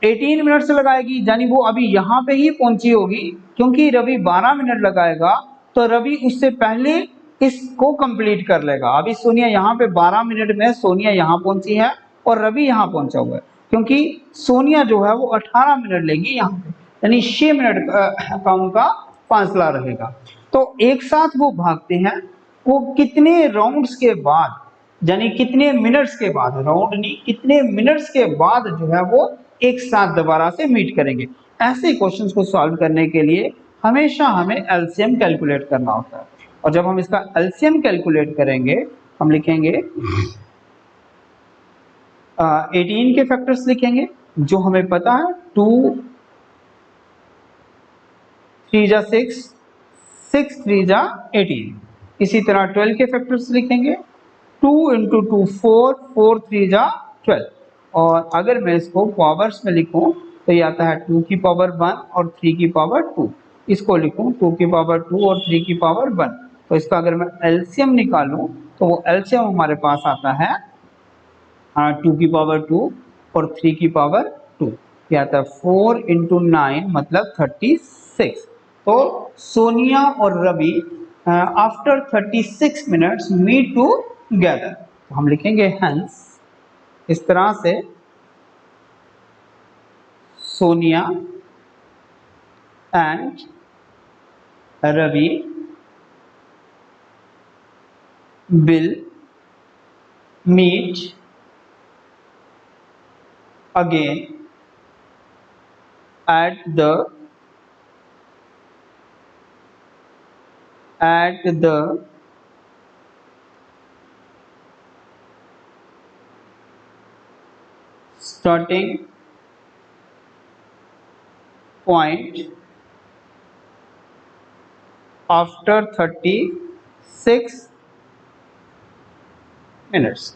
18 मिनट से लगाएगी, यानी वो अभी यहाँ पे ही पहुंची होगी। क्योंकि रवि 12 मिनट लगाएगा तो रवि उससे पहले इसको कंप्लीट कर लेगा। अभी सोनिया यहाँ पे 12 मिनट में सोनिया यहाँ पहुंची है और रवि यहाँ पहुंचा हुआ है, क्योंकि सोनिया जो है वो 18 मिनट लेगी यहाँ पे, यानी 6 मिनट का उनका फासला रहेगा। तो एक साथ वो भागते हैं। वो कितने राउंड्स के बाद, यानी कितने मिनट्स के बाद, राउंड नहीं, कितने मिनट्स के बाद जो है वो एक साथ दोबारा से मीट करेंगे। ऐसे क्वेश्चंस को सॉल्व करने के लिए हमेशा हमें एलसीएम कैलकुलेट करना होता है। और जब हम इसका एलसीएम कैलकुलेट करेंगे, हम लिखेंगे 18 के फैक्टर्स लिखेंगे जो हमें पता है, 2 3 जा 6, 6 3 जा 18। इसी तरह 12 के फैक्टर्स लिखेंगे, 2 इंटू 2 4, 4 3 जा 12। और अगर मैं इसको पावर्स में लिखूं तो ये आता है 2 की पावर 1 और 3 की पावर 2। इसको लिखूं 2 की पावर 2 और 3 की पावर 1। तो इसका अगर मैं एलसीएम निकालूं तो वो एलसीएम हमारे पास आता है 2 की पावर 2 और 3 की पावर 2। ये आता है 4 इंटू 9 मतलब 36। तो सोनिया और Ravi after 36 minutes meet together. तो हम लिखेंगे हेंस, इस तरह से Sonia and Ravi will meet again at the starting point after 36 minutes.